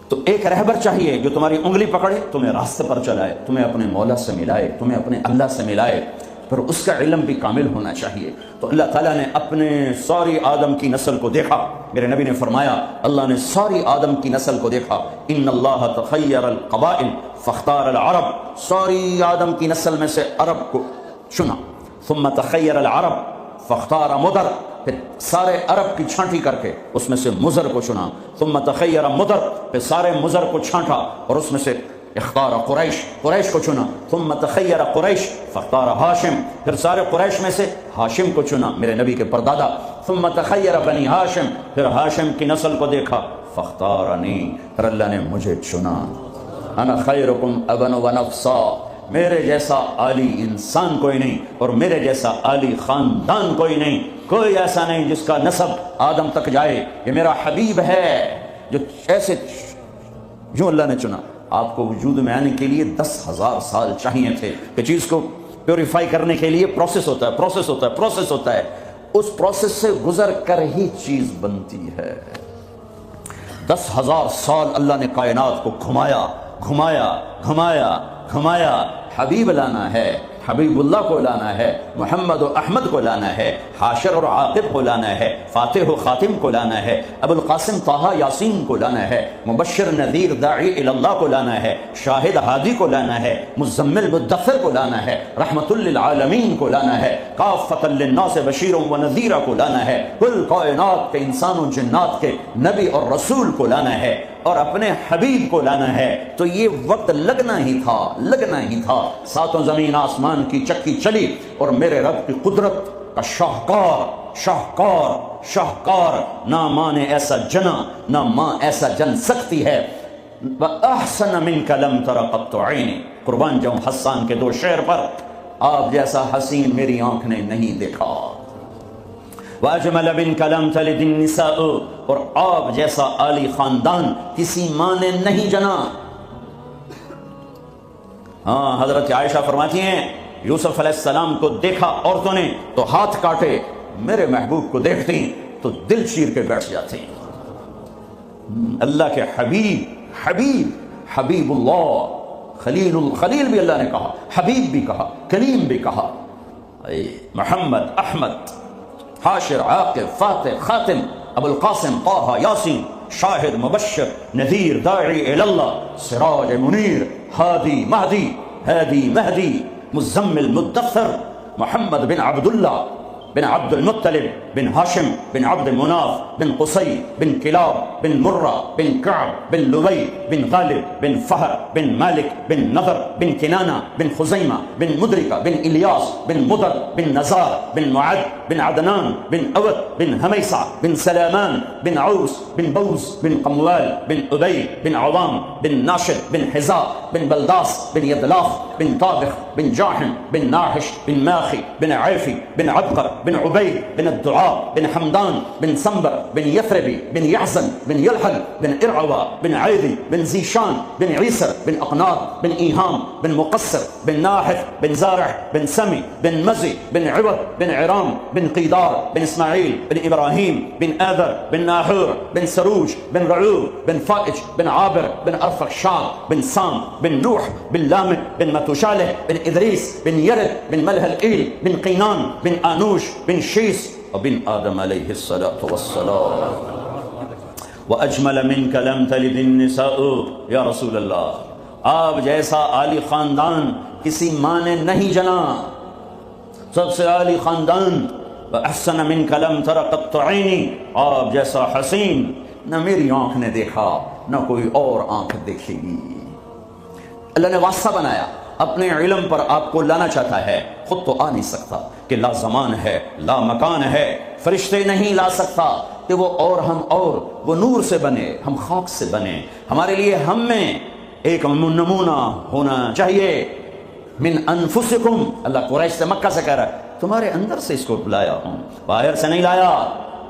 B: تو ایک رہبر چاہیے جو تمہاری انگلی پکڑے، تمہیں راستے پر چلائے، تمہیں اپنے مولا سے ملائے، تمہیں اپنے اللہ سے ملائے، پھر اس کا علم بھی کامل ہونا چاہیے۔ تو اللہ تعالیٰ نے اپنے ساری آدم کی نسل کو دیکھا، میرے نبی نے فرمایا اللہ نے ساری آدم کی نسل کو دیکھا، ان اللہ تخیر القبائل فاختار العرب، ساری آدم کی نسل میں سے عرب کو چنا، ثم تخیر العرب فاختار مدر، پھر سارے عرب کی چھانٹی کر کے اس میں سے مضر کو چنا، ثم تخیر مضر، پھر سارے مضر کو چھانٹا اور اس میں سے اختار قریش، قریش کو چنا، ثم تخیر قریش فاختار ہاشم، پھر سارے قریش میں سے ہاشم کو چنا، میرے نبی کے پردادا، ثم تخیر بنی ہاشم، پھر ہاشم کی نسل کو دیکھا، فاختارنی، پھر اللہ نے مجھے چنا، انا خیرکم ابن و نفسا، میرے جیسا عالی انسان کوئی نہیں اور میرے جیسا عالی خاندان کوئی نہیں۔ کوئی ایسا نہیں جس کا نسب آدم تک جائے، یہ میرا حبیب ہے جو ایسے جو اللہ نے چنا۔ آپ کو وجود میں آنے کے لیے 10,000 سال چاہیے تھے کہ چیز کو پیوریفائی کرنے کے لیے پروسیس ہوتا ہے، اس پروسیس سے گزر کر ہی چیز بنتی ہے۔ 10,000 سال اللہ نے کائنات کو گھمایا۔ حبیب لانا ہے، حبیب اللہ کو لانا ہے، محمد و احمد کو لانا ہے، حاشر اور عاقب کو لانا ہے، فاتح و خاتم کو لانا ہے، ابو القاسم طہ یاسین کو لانا ہے، مبشر نذیر داعی اللہ کو لانا ہے، شاہد ہادی کو لانا ہے، مزمل مدثر کو لانا ہے، رحمت للعالمین کو لانا ہے، کافۃ للناس بشیر و نذیر کو لانا ہے، کل کائنات کے انسان و جنات کے نبی اور رسول کو لانا ہے، اور اپنے حبیب کو لانا ہے۔ تو یہ وقت لگنا ہی تھا۔ ساتوں زمین آسمان کی چکی چلی اور میرے رب کی قدرت کا شاہکار نہ ماں نے ایسا جنا، نہ ماں ایسا جن سکتی ہے۔ وَأَحْسَنَ مِنْكَ لَمْ تَرَ قَطُّ عَيْنِي، قربان جاؤں حسان کے 2 شعر پر، آپ جیسا حسین میری آنکھ نے نہیں دیکھا۔ وَأَجْمَلَ مِنْكَ لَمْ تَلِدِ النِّسَاءُ، اور آپ جیسا عالی خاندان کسی ماں نے نہیں جنا۔ ہاں، حضرت عائشہ فرماتی ہیں یوسف علیہ السلام کو دیکھا عورتوں نے تو ہاتھ کاٹے، میرے محبوب کو دیکھتی تو دل چیر کے بیٹھ جاتی۔ اللہ کے حبیب اللہ، خلیل بھی اللہ نے کہا، حبیب بھی کہا، کلیم بھی کہا۔ محمد، احمد، حاشر، عاقب، فاتح، خاتم، ابو القاسم طہ یاسین، شاہد، مبشر، نذیر، داعی اللہ، سراج منیر، ہادی مہدی، مزمل مدثر، محمد بن عبداللہ بن عبد المطلب بن ہاشم بن عبد مناف بن قصی بن کلاب بن مرہ بن کعب بن لبی بن غالب بن فہر بن مالک بن نضر بن کنانہ بن خزیمہ بن مدرکہ بن الیاس بن مدر بن نزار بن معد بن عدنان بن اوت بن ہمیسہ بن سلامان بن عوس بن بوز بن قموال بن ابی بن عوام بن ناشد بن حزا بن بلداس بن یدلاف بن طابخ بن جاحن بن ناحش بن ماخی بن عیفی بن عبقر بن عبید بن الدعاء بن حمدان بن سنبر بن یثربی بن یحزن بن یلحل بن ارعوا بن عیدی بن زیشان بن عیسر بن اقناط بن ایہام بن مقصر بن ناحف بن زارع بن سمی بن مزی بن عوض بن عرام بن قیدار بن اسماعیل بن ابراہیم بن آذر بن ناحور بن سروج بن رعوب بن فائج بن عابر بن ارفخشاد بن سام بن نوح بن لامک بن متوشالح بن ادریس بن یرد بن ملح الایل بن قینان بن آنوش بن شیس وبن آدم علیہ الصلاة والسلام۔ وَأَجْمَلَ مِنْكَ لَمْ تَلِدِ النِّسَاءُ، یا رسول اللہ آپ جیسا عالی خاندان کسی ماں نے نہیں جنا، سب سے عالی خاندان۔ وَأَحْسَنَ مِنْكَ لَمْ تَرَ قَطُّ عَيْنِي، آپ جیسا حسین نہ میری آنکھ نے دیکھا نہ کوئی اور آنکھ دیکھے گی۔ اللہ نے واسطہ بنایا، اپنے علم پر آپ کو لانا چاہتا ہے، خود تو آ نہیں سکتا کہ لا زمان ہے لا مکان ہے، فرشتے نہیں لا سکتا کہ وہ اور ہم اور، وہ نور سے بنے ہم خاک سے بنے، ہمارے لیے ہم میں ایک نمونہ ہونا چاہیے۔ من انفسکم، اللہ قریش سے مکہ سے کہہ رہا ہے تمہارے اندر سے اس کو لایا ہوں، باہر سے نہیں لایا۔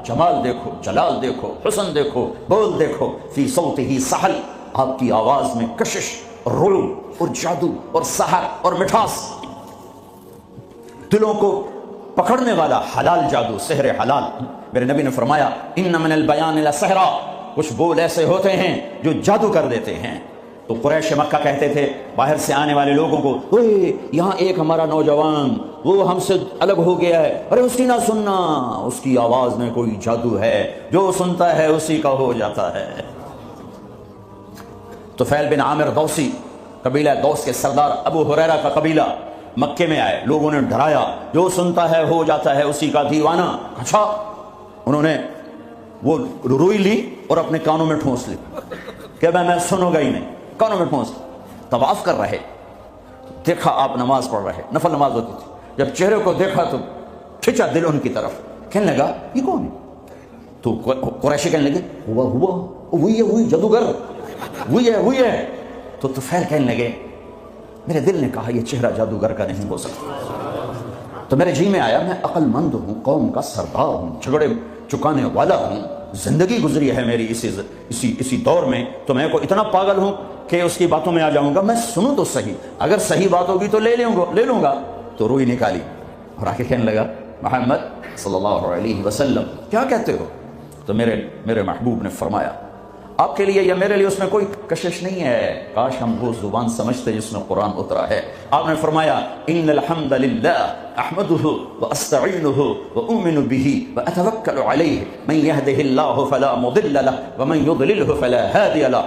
B: جمال دیکھو، جلال دیکھو، حسن دیکھو، بول دیکھو، فی صوتہ سحل، آپ کی آواز میں کشش اور رعب اور جادو اور سحر اور مٹھاس، دلوں کو پکڑنے والا حلال جادو، سحر حلال۔ میرے نبی نے فرمایا ان من البیان لسحرا، کچھ بول ایسے ہوتے ہیں جو جادو کر دیتے ہیں۔ تو قریش مکہ کہتے تھے باہر سے آنے والے لوگوں کو، اوے یہاں ایک ہمارا نوجوان وہ ہم سے الگ ہو گیا ہے، ارے اس کی نہ سننا، اس کی آواز میں کوئی جادو ہے، جو سنتا ہے اسی کا ہو جاتا ہے۔ طفیل بن عامر دوسی، قبیلہ دوس کے سردار ابو ہریرہ کا قبیلہ مکے میں آئے، لوگوں نے ڈرایا جو سنتا ہے ہو جاتا ہے اسی کا دیوانہ۔ اچھا، انہوں نے وہ روئی لی اور اپنے کانوں میں ٹھونس لی کہ میں سنوں گا ہی نہیں، کانوں میں ٹھونس لی۔ طواف کر رہے، دیکھا آپ نماز پڑھ رہے، نفل نماز ہوتی تھی، جب چہرے کو دیکھا تو کھینچا دل ان کی طرف، کہنے لگا یہ کون ہے؟ تو قریشی کہنے لگے وہی جادوگر، وہی ہے۔ تو طفیل کہنے لگے میرے دل نے کہا یہ چہرہ جادوگر کا نہیں ہو سکتا، تو میرے جی میں آیا میں عقل مند ہوں، قوم کا سردار ہوں، جھگڑے چکانے والا ہوں، زندگی گزری ہے میری اسی دور میں، تو میں کو اتنا پاگل ہوں کہ اس کی باتوں میں آ جاؤں گا؟ میں سنوں تو صحیح، اگر صحیح بات ہوگی تو لے لوں گا۔ تو روئی نکالی اور آ کے کہنے لگا محمد صلی اللہ علیہ وسلم کیا کہتے ہو؟ تو میرے محبوب نے فرمایا آپ کے لیے یا میرے لیے اس میں کوئی کشش نہیں ہے، کاش ہم وہ زبان سمجھتے جس میں قرآن اترا ہے۔ آپ نے فرمایا ان الحمد للہ احمدہ واستعینہ واؤمن بہ واتوکل علیہ من یہدہ اللہ فلا مضل لہ ومن یضللہ فلا ہادی لہ۔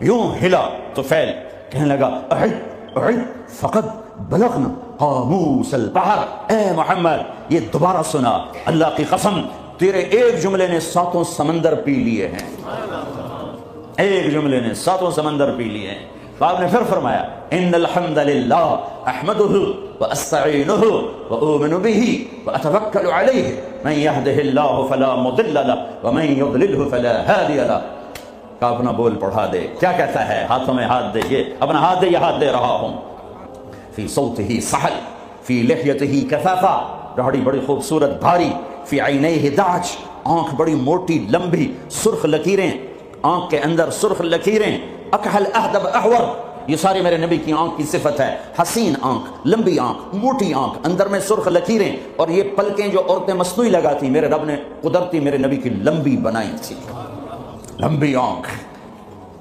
B: یوں ہلا تو فعل کہنے لگا اعد فقد بلغنا قاموس البحر، اے محمد یہ دوبارہ سنا، اللہ کی قسم تیرے ایک جملے نے 7 سمندر پی لیے ہیں، ایک جملے نے 7 سمندر پی لیے ہیں۔ تو آپ نے پھر فرمایا ان الحمد للہ احمدہ واستعینہ واؤمن بہ واتوکل علیہ من یہدہ اللہ فلا مضل لہ ومن یضللہ فلا ہادی لہ۔ کہ اپنا بول پڑھا دے، کیا کہتا ہے؟ ہاتھوں میں ہاتھ دے، یہ اپنا ہاتھ دے، یہ ہاتھ دے رہا ہوں۔ فی صوتہ سحل فی لحیتہ کثافہ، داڑھی بڑی خوبصورت بھاری، فی عینیہ دعج، آنکھ بڑی موٹی لمبی سرخ لکیریں، آنکھ کے اندر سرخ لکیریں، اکحل اہدب احور، یہ سارے میرے نبی کی آنکھ کی صفت ہے، حسین آنکھ، لمبی آنکھ، موٹی آنکھ، اندر میں سرخ لکیریں، اور یہ پلکیں جو عورتیں مصنوعی لگاتی میرے رب نے قدرتی میرے نبی کی لمبی بنائی تھی، لمبی آنکھ،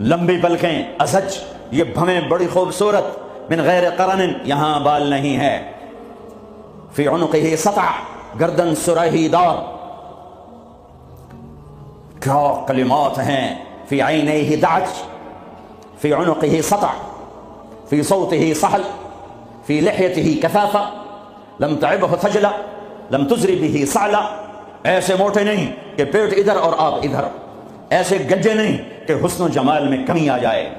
B: لمبی پلکیں، ازج، یہ بھویں بڑی خوبصورت، من غیر قرن، یہاں بال نہیں ہے، فی عنقہ سطع، گردن سراہی دار، کیا کلمات ہیں، فی عینیہ دعج، فی عنقہ سطع، فی صوتہ سحل، فی لحیتہ کثافہ، لم تعبہ خجلہ، لم تزری بہ سعلہ، ایسے موٹے نہیں کہ پیٹ ادھر اور آپ ادھر، ایسے گجے نہیں کہ حسن و جمال میں کمی آ جائے،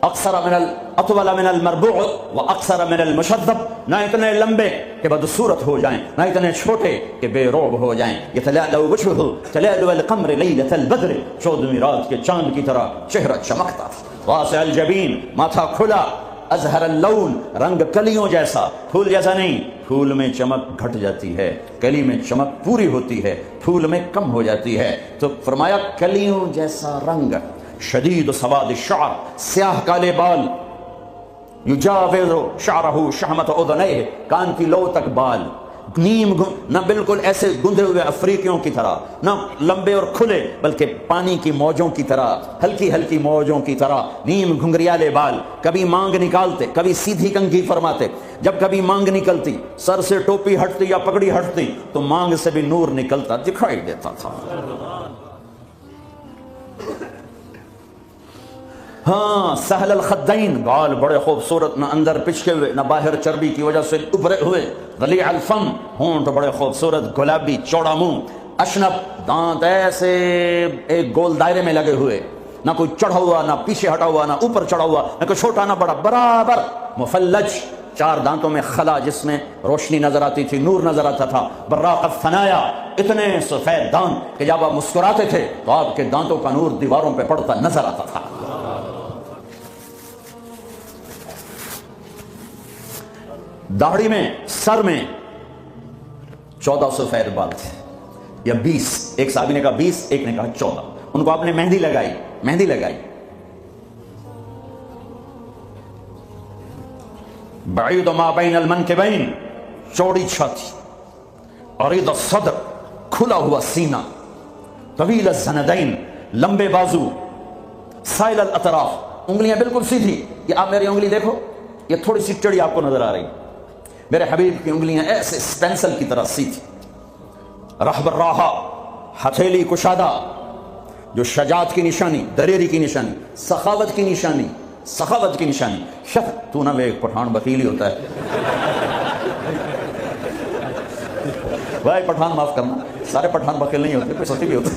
B: اطول من المربوع و اقصر من المشذب، نہ اتنے لمبے کہ بدصورت ہو جائیں، نہ اتنے چھوٹے کہ بے روب ہو جائیں، یتلألؤ وجهه تلألؤ القمر ليلة البدر، 14ویں رات کے چاند کی طرح چہرہ چمکتا تھا، واسع الجبین، ماتھا کھلا، ازہر اللون، رنگ کلیوں جیسا، پھول جیسا نہیں، پھول میں چمک گھٹ جاتی ہے، کلی میں چمک پوری ہوتی ہے، پھول میں کم ہو جاتی ہے، تو فرمایا کلیوں جیسا رنگ، شدید سواد الشعر، سیاہ کالے بال، یجاوز شعرہ شحمت اذنیہ، کان کی لو تک بال، نیم نہ بالکل ایسے گندے ہوئے افریقیوں کی طرح، نہ لمبے اور کھلے بلکہ پانی کی موجوں کی طرح، ہلکی ہلکی موجوں کی طرح، نیم گھنگریالے بال، کبھی مانگ نکالتے، کبھی سیدھی کنگھی فرماتے، جب کبھی مانگ نکلتی، سر سے ٹوپی ہٹتی یا پگڑی ہٹتی تو مانگ سے بھی نور نکلتا دکھائی دیتا تھا۔ ہاں سہل الخدین، بال بڑے خوبصورت، نہ اندر پچکے ہوئے نہ باہر چربی کی وجہ سے ابھرے ہوئے، ضلیع الفم، ہونٹ بڑے خوبصورت گلابی چوڑا منہ، اشنب، دانت ایسے ایک گول دائرے میں لگے ہوئے، نہ کوئی چڑھا ہوا نہ پیچھے ہٹا ہوا نہ اوپر چڑھا ہوا، نہ کوئی چھوٹا نہ بڑا، برابر، مفلج، 4 دانتوں میں خلا جس میں روشنی نظر آتی تھی، نور نظر آتا تھا، براق الثنایا، اتنے سفید دانت کہ جب آپ مسکراتے تھے تو آپ کے دانتوں کا نور دیواروں پہ پڑتا نظر آتا تھا۔ داڑھی میں، سر میں 14 سفید بال تھے یا 20، ایک صحابی نے کہا 20، ایک نے کہا 14، ان کو آپ نے مہندی لگائی، بعید ما بین المنکبین، چوڑی چھاتی، عریض الصدر، کھلا ہوا سینہ، طویل الزندین، لمبے بازو، سائل الاطراف، انگلیاں بالکل سیدھی، یہ آپ میری انگلی دیکھو، یہ تھوڑی سی ٹیڑھی آپ کو نظر آ رہی، میرے حبیب کی انگلیاں ایسے سٹینسل کی طرح سیدھی، رحب الراحہ، ہتھیلی کشادہ، جو شجاعت کی نشانی، دلیری کی نشانی، سخاوت کی نشانی، شفت تو نہ وہ ایک پٹھان بکیلی ہوتا ہے، بھائی پٹھان معاف کرنا، سارے پٹھان بکیل نہیں ہوتے، کوئی ستی بھی ہوتے،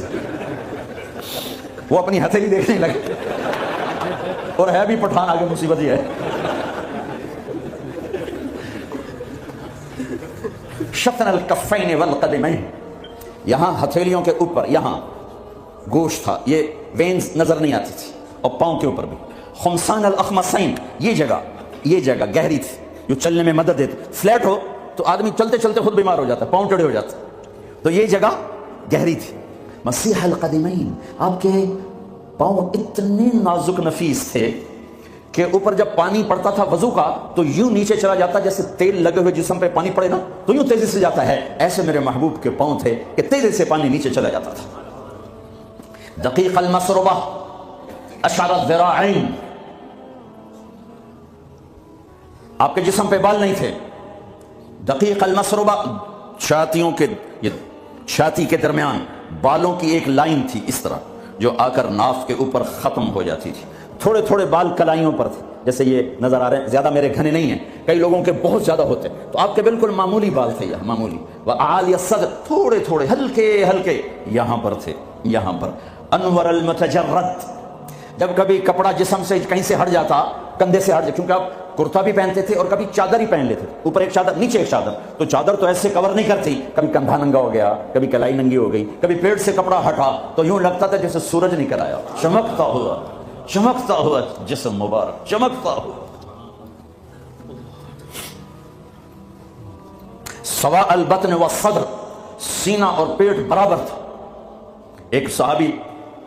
B: وہ اپنی ہتھیلی دیکھنے لگے، اور ہے بھی پٹھان، آگے مصیبت یہ ہے، شطن الکفین والقدمین، یہاں ہتھیلیوں کے اوپر یہاں گوشت تھا، یہ وینز نظر نہیں آتی تھی، اور پاؤں کے اوپر بھی، خمسان الاخمصین، یہ جگہ گہری تھی، جو چلنے میں مدد دیتے. فلیٹ ہو تو آدمی چلتے چلتے خود بیمار ہو جاتا ہے, پاؤں ٹیڑھے ہو جاتے. تو یہ جگہ گہری تھی. مسیح القدمین, آپ کے پاؤں اتنے نازک نفیس تھے کہ اوپر جب پانی پڑتا تھا وضو کا تو یوں نیچے چلا جاتا جیسے تیل لگے ہوئے جسم پہ پانی پڑے نا تو یوں تیزی سے جاتا ہے. ایسے میرے محبوب کے پاؤں تھے کہ تیزی سے پانی نیچے چلا جاتا تھا. دقیق المسربہ اشعر الذراعین, آپ کے جسم پہ بال نہیں تھے. دقیق المسربہ, چھاتیوں کے چھاتی کے درمیان بالوں کی ایک لائن تھی اس طرح جو آ کر ناف کے اوپر ختم ہو جاتی تھی. تھوڑے تھوڑے بال کلائیوں پر تھے جیسے یہ نظر آ رہے ہیں. زیادہ میرے گھنے نہیں ہیں, کئی لوگوں کے بہت زیادہ ہوتے ہیں, تو آپ کے بالکل معمولی بال تھے یہاں معمولی. وَأَعَالِيَ الصَّدْرِ, تھوڑے تھوڑے ہلکے ہلکے یہاں پر تھے یہاں پر. انور المتجرد, جب کبھی کپڑا جسم سے کہیں سے ہٹ جاتا, کندھے سے ہٹ جاتا, کیونکہ آپ کرتا بھی پہنتے تھے اور کبھی چادر ہی پہن لیتے تھے, اوپر ایک چادر نیچے ایک چادر, تو چادر تو ایسے کور نہیں کرتی, کبھی کندھا ننگا ہو گیا, کبھی کلائی ننگی ہو گئی, کبھی پیٹ سے کپڑا ہٹا تو یوں لگتا تھا جیسے سورج نکل آیا, چمکتا ہوا جسم مبارک چمکتا ہوا. سواء البطن والصدر, سینہ اور پیٹ برابر تھا. ایک صحابی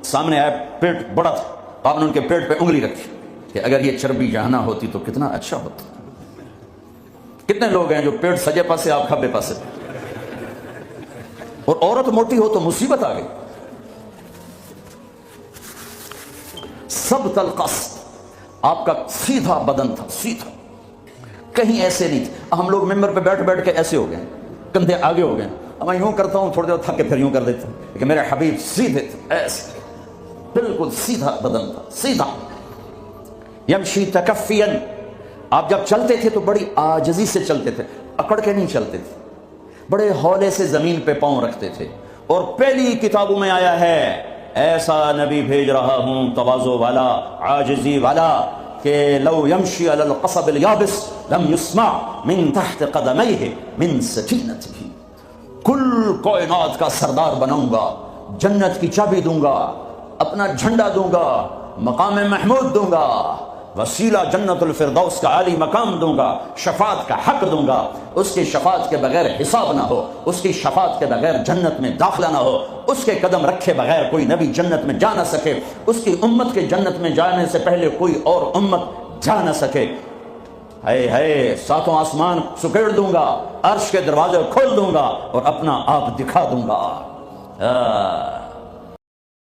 B: سامنے آیا, پیٹ بڑا تھا, آپ نے ان کے پیٹ پہ انگلی رکھی کہ اگر یہ چربی یہاں نہ ہوتی تو کتنا اچھا ہوتا. کتنے لوگ ہیں جو پیٹ سجے پاسے آپ کھبے پاسے, اور عورت موٹی ہو تو مصیبت آ گئی. سب تلقص, آپ کا سیدھا بدن تھا, سیدھا, کہیں ایسے نہیں تھے. ہم لوگ ممبر پہ بیٹھ بیٹھ کے ایسے ہو گئے, کندھے آگے ہو گئے. میں یوں کرتا ہوں تھوڑی دیر تھک کے پھر یوں کر دیتا ہوں, لیکن میرے حبیب سیدھے تھے, ایسے بالکل سیدھا بدن تھا, سیدھا. یمشی تکفین, آپ جب چلتے تھے تو بڑی عاجزی سے چلتے تھے, اکڑ کے نہیں چلتے تھے, بڑے ہولے سے زمین پہ پاؤں رکھتے تھے. اور پہلی کتابوں میں آیا ہے ایسا نبی بھیج رہا ہوں تواضع والا, عاجزی والا, کہ لو یمشی علی القصب الیابس لم یسمع من تحت قدمیہ من سکینتہ. کل کائنات کا سردار بناؤں گا, جنت کی چابی دوں گا, اپنا جھنڈا دوں گا, مقام محمود دوں گا, وسیلہ جنت الفردوس کا عالی مقام دوں گا, شفاعت کا حق دوں گا. اس کی شفاعت کے بغیر حساب نہ ہو, اس کی شفاعت کے بغیر جنت میں داخلہ نہ ہو, اس کے قدم رکھے بغیر کوئی نبی جنت میں جا نہ سکے, اس کی امت کے جنت میں جانے سے پہلے کوئی اور امت جا نہ سکے. ہے ساتوں آسمان سکیڑ دوں گا, عرش کے دروازے کھول دوں گا اور اپنا آپ دکھا دوں گا.